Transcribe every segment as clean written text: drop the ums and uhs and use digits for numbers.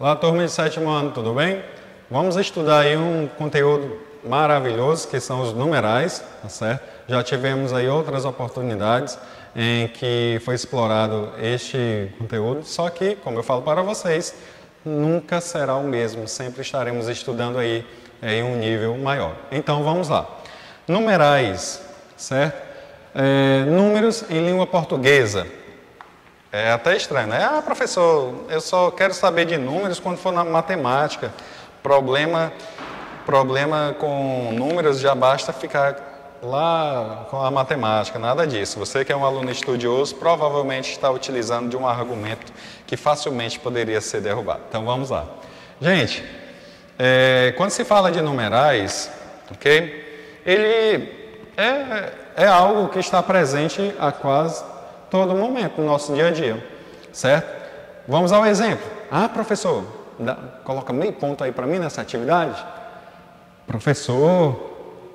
Olá, turma de sétimo ano, tudo bem? Vamos estudar aí um conteúdo maravilhoso, que são os numerais, tá certo? Já tivemos aí outras oportunidades em que foi explorado este conteúdo, só que, como eu falo para vocês, nunca será o mesmo, sempre estaremos estudando aí em um nível maior. Então, vamos lá. Numerais, certo? Números em língua portuguesa. É até estranho, né? Ah, professor, eu só quero saber de números quando for na matemática. Problema com números já basta ficar lá com a matemática, nada disso. Você que é um aluno estudioso, provavelmente está utilizando de um argumento que facilmente poderia ser derrubado. Então vamos lá. Gente, quando se fala de numerais, ok? Ele é algo que está presente a quase todo momento no nosso dia a dia, certo? Vamos ao exemplo. Ah, professor, coloca meio ponto aí para mim nessa atividade. Professor,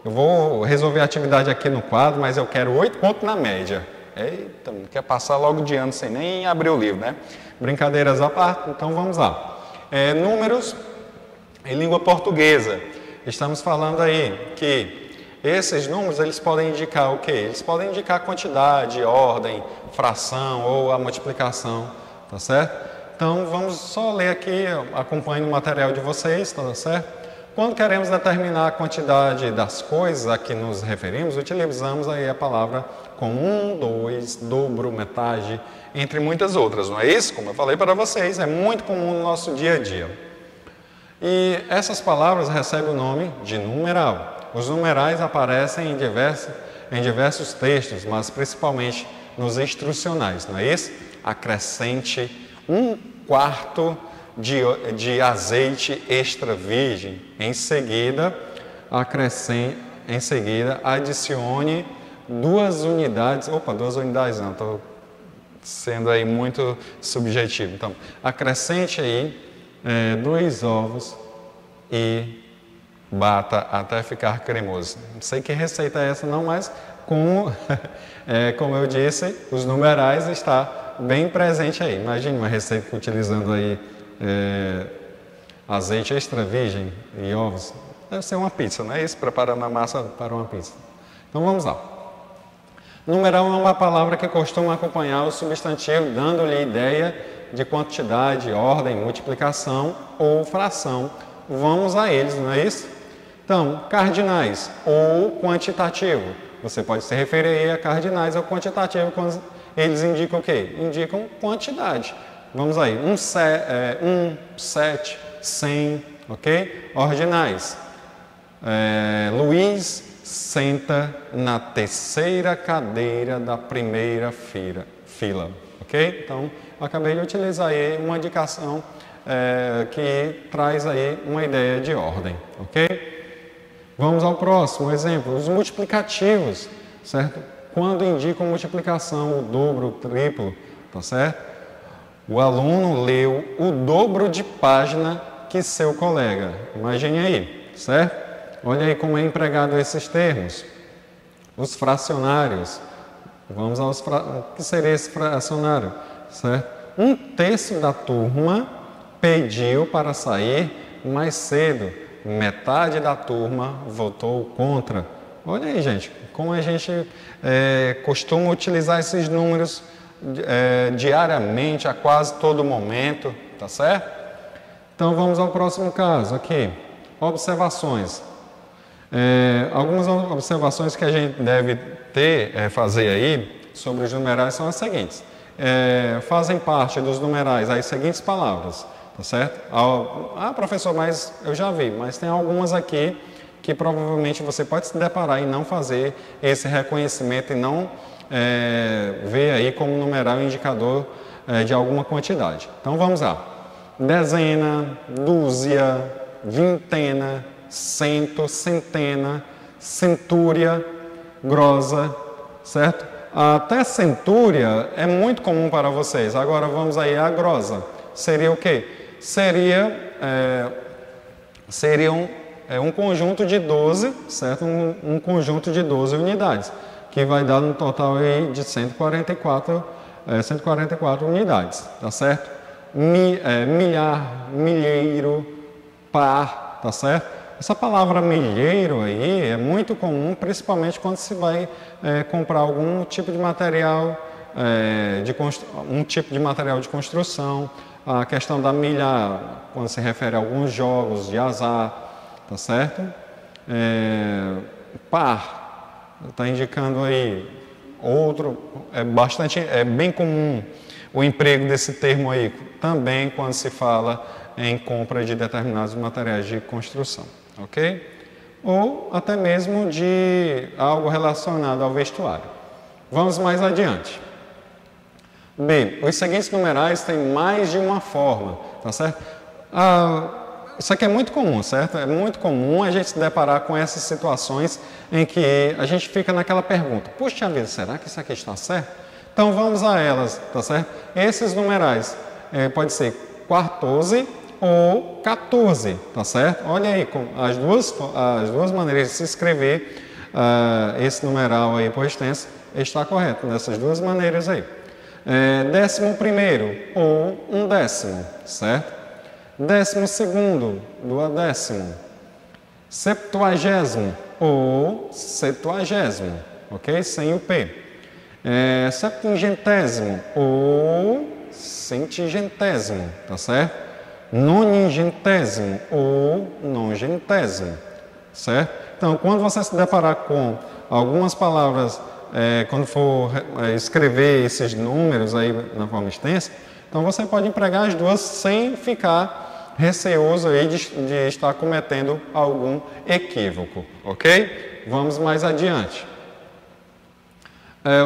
eu vou resolver a atividade aqui no quadro, mas eu quero 8 pontos na média. Eita, não quer passar logo de ano sem nem abrir o livro, né? Brincadeiras à parte, então vamos lá. Números em língua portuguesa. Estamos falando aí que esses números, eles podem indicar o quê? Eles podem indicar quantidade, ordem, fração ou a multiplicação, tá certo? Então, vamos só ler aqui, acompanhe o material de vocês, tá certo? Quando queremos determinar a quantidade das coisas a que nos referimos, utilizamos aí a palavra com 1, 2, dobro, metade, entre muitas outras, não é isso? Como eu falei para vocês, é muito comum no nosso dia a dia. E essas palavras recebem o nome de numeral. Os numerais aparecem em diversos textos, mas principalmente nos instrucionais, não é isso? Acrescente 1/4 de azeite extra virgem. Em seguida, adicione 2 unidades. Opa, 2 unidades não, estou sendo aí muito subjetivo. Então, acrescente aí 2 ovos e bata até ficar cremoso. Não sei que receita é essa não, mas como eu disse, os numerais está bem presente aí. Imagine uma receita utilizando aí azeite extra virgem e ovos. Deve ser uma pizza, não é isso? Preparando a massa para uma pizza. Então vamos lá. Numeral é uma palavra que costuma acompanhar o substantivo, dando-lhe ideia de quantidade, ordem, multiplicação ou fração. Vamos a eles, não é isso? Então, cardinais ou quantitativo. Você pode se referir aí a cardinais ou quantitativo quando eles indicam o quê? Indicam quantidade. Vamos aí, 1, 7, 100, ok? Ordinais. Luiz senta na terceira cadeira da primeira fila, ok? Então, eu acabei de utilizar aí uma indicação que traz aí uma ideia de ordem, ok? Vamos ao próximo exemplo, os multiplicativos, certo? Quando indicam multiplicação, o dobro, o triplo, tá certo? O aluno leu o dobro de página que seu colega. Imagine aí, certo? Olha aí como é empregado esses termos. Os fracionários. Vamos aos o que seria esse fracionário, certo? 1/3 da turma pediu para sair mais cedo. Metade da turma votou contra. Olha aí, gente, como a gente costuma utilizar esses números diariamente, a quase todo momento, tá certo? Então, vamos ao próximo caso aqui. Observações. Algumas observações que a gente deve fazer aí sobre os numerais são as seguintes. Fazem parte dos numerais as seguintes palavras. Tá certo? Ah, professor, mas eu já vi, mas tem algumas aqui que provavelmente você pode se deparar e não fazer esse reconhecimento e não ver aí como numeral indicador de alguma quantidade. Então vamos lá. Dezena, dúzia, vintena, cento, centena, centúria, grosa, certo? Até centúria é muito comum para vocês. Agora vamos aí à grosa. Seria o quê? Seria um conjunto de 12, certo? Um conjunto de 12 unidades, que vai dar um total aí de 144 unidades, tá certo? milhar, milheiro, par, tá certo? Essa palavra milheiro aí é muito comum, principalmente quando se vai comprar algum tipo de material, um tipo de material de construção. A questão da milha, quando se refere a alguns jogos de azar, tá certo? Par, está indicando aí outro, é bem comum o emprego desse termo aí, também quando se fala em compra de determinados materiais de construção, ok? Ou até mesmo de algo relacionado ao vestuário. Vamos mais adiante. Bem, os seguintes numerais têm mais de uma forma, tá certo? Isso aqui é muito comum, certo? É muito comum a gente se deparar com essas situações em que a gente fica naquela pergunta: puxa vida, será que isso aqui está certo? Então vamos a elas, tá certo? Esses numerais pode ser 14 ou 14, tá certo? Olha aí, as duas maneiras de se escrever esse numeral aí por extenso está correto, nessas duas maneiras aí. 11º ou 1/10, certo? 12º, duodécimo. 70º ou 70º, ok? Sem o P. 70º ou 100º, tá certo? 90º ou 90º, certo? Então, quando você se deparar com algumas palavras, quando for escrever esses números aí na forma extensa, então você pode empregar as duas sem ficar receoso aí de estar cometendo algum equívoco, ok? Vamos mais adiante.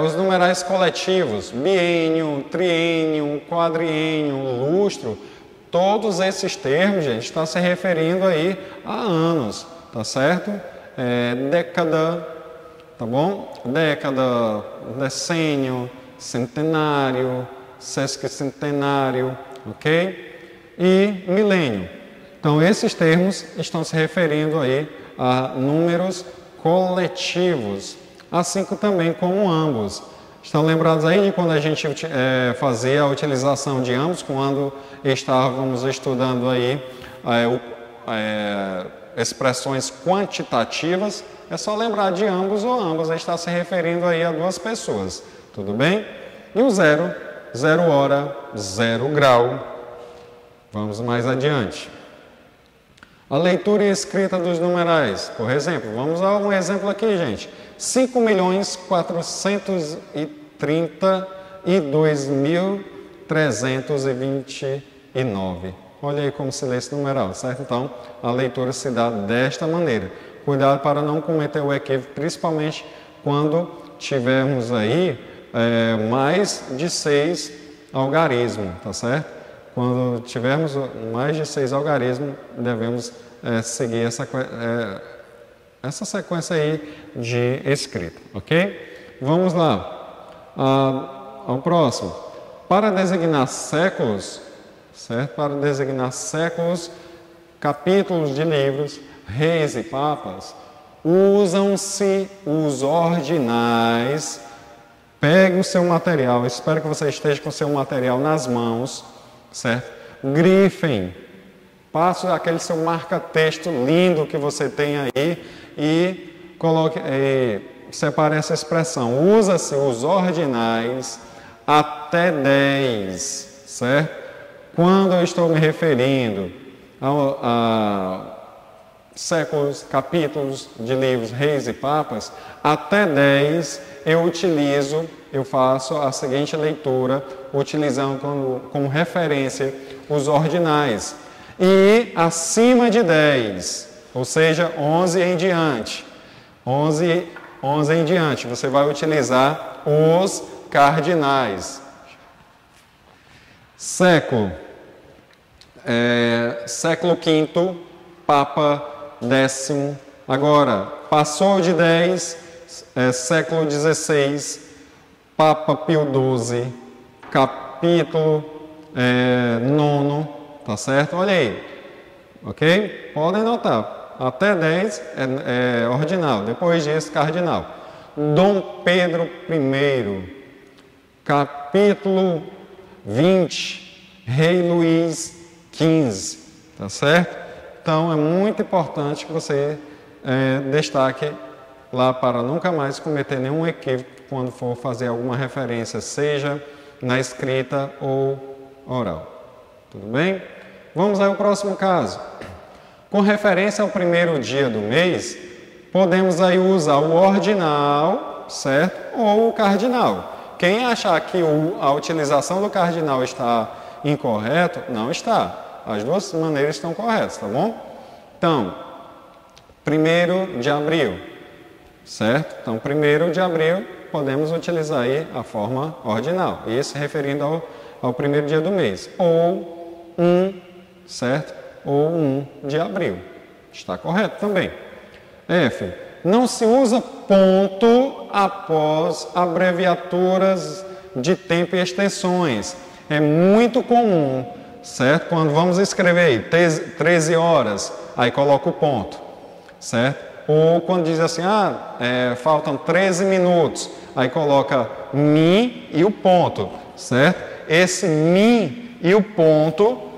Os numerais coletivos, biênio, triênio, quadriênio, lustro, todos esses termos, gente, estão se referindo aí a anos, tá certo? Década, tá bom? Década, decênio, centenário, sesquicentenário, ok? E milênio. Então, esses termos estão se referindo aí a números coletivos, assim também como ambos. Estão lembrados aí de quando a gente fazia a utilização de ambos, quando estávamos estudando aí expressões quantitativas? É só lembrar de ambos ou ambas, está se referindo aí a duas pessoas, tudo bem? E o 0, 0 hora, 0 grau. Vamos mais adiante. A leitura e escrita dos numerais. Por exemplo, vamos a um exemplo aqui, gente. 5.432.329. Olha aí como se lê esse numeral, certo? Então, a leitura se dá desta maneira. Cuidado para não cometer o equívoco, principalmente quando tivermos aí mais de 6 algarismos, tá certo? Quando tivermos mais de 6 algarismos, devemos seguir essa sequência aí de escrita, ok? Vamos lá ao próximo. Para designar séculos, certo? Para designar séculos, capítulos de livros, reis e papas, usam-se os ordinais. Pegue o seu material, espero que você esteja com o seu material nas mãos, certo? Grifem, passe aquele seu marca-texto lindo que você tem aí e coloque, separe essa expressão. Usa-se os ordinais até 10, certo? Quando eu estou me referindo a séculos, capítulos de livros, reis e papas, até 10 eu faço a seguinte leitura, utilizando como referência os ordinais. E acima de 10, ou seja, 11 em diante, 11 em diante, você vai utilizar os cardinais. Século, século V, Papa 10º. Agora, passou de 10, século XVI, Papa Pio XII, capítulo 9, tá certo? Olha aí, ok? Podem notar, até 10 é ordinal, depois disso, cardinal. Dom Pedro I, capítulo 20, Rei Luís XV, tá certo? Então é muito importante que você destaque lá para nunca mais cometer nenhum equívoco quando for fazer alguma referência, seja na escrita ou oral. Tudo bem? Vamos ao próximo caso. Com referência ao primeiro dia do mês, podemos aí usar o ordinal, certo? Ou o cardinal. Quem achar que a utilização do cardinal está incorreto, não está. As duas maneiras estão corretas, tá bom? Então, 1º de abril, certo? Então, 1º de abril, podemos utilizar aí a forma ordinal. Isso se referindo ao primeiro dia do mês. Ou 1, certo? Ou 1 de abril. Está correto também. F. Não se usa ponto após abreviaturas de tempo e extensões. É muito comum, certo? Quando vamos escrever aí 13 horas, aí coloca o ponto, certo? Ou quando diz assim, faltam 13 minutos, aí coloca mi e o ponto, certo? Esse mi e o ponto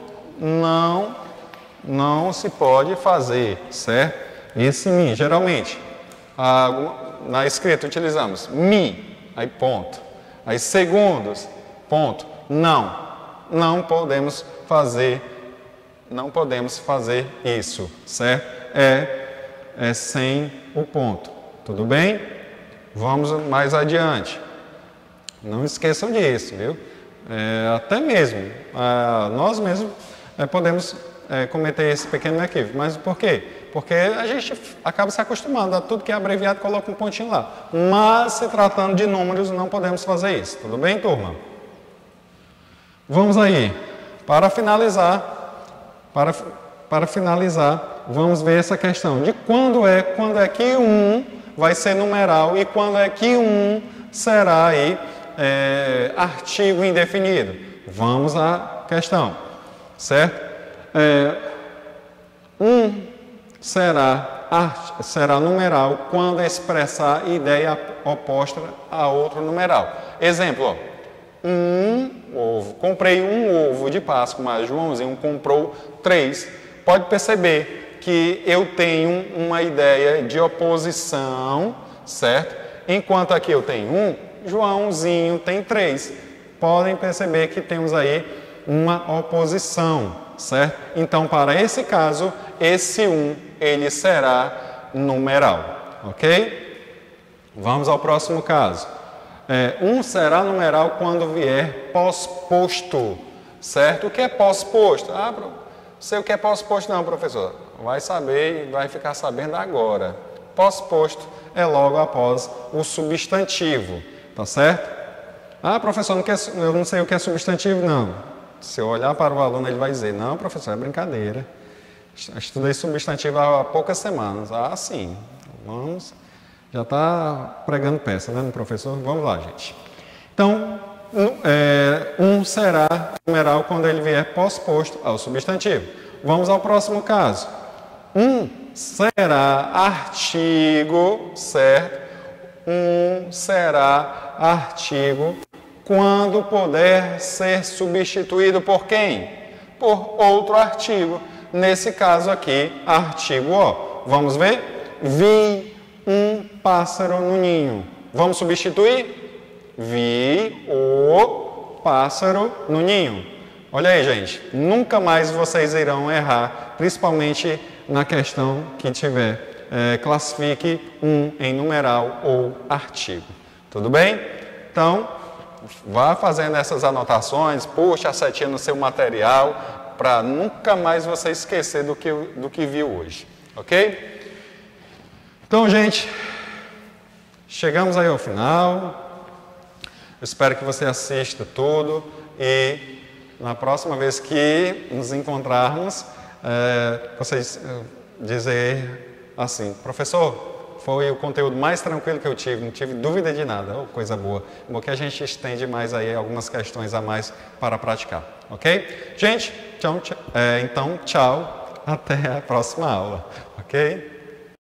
não se pode fazer, certo? Esse mi, geralmente, na escrita utilizamos mi, aí ponto. Aí segundos, ponto. Não podemos fazer isso, certo? É sem o ponto. Tudo bem? Vamos mais adiante. Não esqueçam disso, viu? Até mesmo, nós mesmos podemos cometer esse pequeno equívoco. Mas por quê? Porque a gente acaba se acostumando a tudo que é abreviado, coloca um pontinho lá. Mas, se tratando de números, não podemos fazer isso. Tudo bem, turma? Vamos aí. Para finalizar, vamos ver essa questão de quando é que 1 vai ser numeral e quando é que 1 será aí artigo indefinido. Vamos à questão, certo? 1 será numeral quando expressar ideia oposta a outro numeral. Exemplo, ó, ovo. Comprei um ovo de Páscoa, mas Joãozinho comprou 3. Pode perceber que eu tenho uma ideia de oposição, certo? Enquanto aqui eu tenho 1, Joãozinho tem 3. Podem perceber que temos aí uma oposição, certo? Então, para esse caso, esse 1, ele será numeral, ok? Vamos ao próximo caso. 1 será numeral quando vier pós-posto, certo? O que é pós-posto? Não sei o que é pós-posto não, professor. Vai saber e vai ficar sabendo agora. Pós-posto é logo após o substantivo, tá certo? Professor, eu não sei o que é substantivo, não. Se eu olhar para o aluno, ele vai dizer, não, professor, é brincadeira. Estudei substantivo há poucas semanas. Sim. Vamos. Já está pregando peça, né, professor? Vamos lá, gente. Então, 1 será numeral quando ele vier pós-posto ao substantivo. Vamos ao próximo caso. 1 será artigo, certo? 1 será artigo quando puder ser substituído por quem? Por outro artigo. Nesse caso aqui, artigo O. Vamos ver? Vi um pássaro no ninho. Vamos substituir? Vi o pássaro no ninho. Olha aí, gente. Nunca mais vocês irão errar, principalmente na questão que tiver. Classifique 1 em numeral ou artigo. Tudo bem? Então, vá fazendo essas anotações, puxe a setinha no seu material, para nunca mais você esquecer do que viu hoje. Ok? Então, gente, chegamos aí ao final. Eu espero que você assista tudo e na próxima vez que nos encontrarmos, vocês dizer assim, professor, foi o conteúdo mais tranquilo que eu tive, não tive dúvida de nada, coisa boa. Porque a gente estende mais aí algumas questões a mais para praticar, ok? Gente, então tchau, até a próxima aula, ok?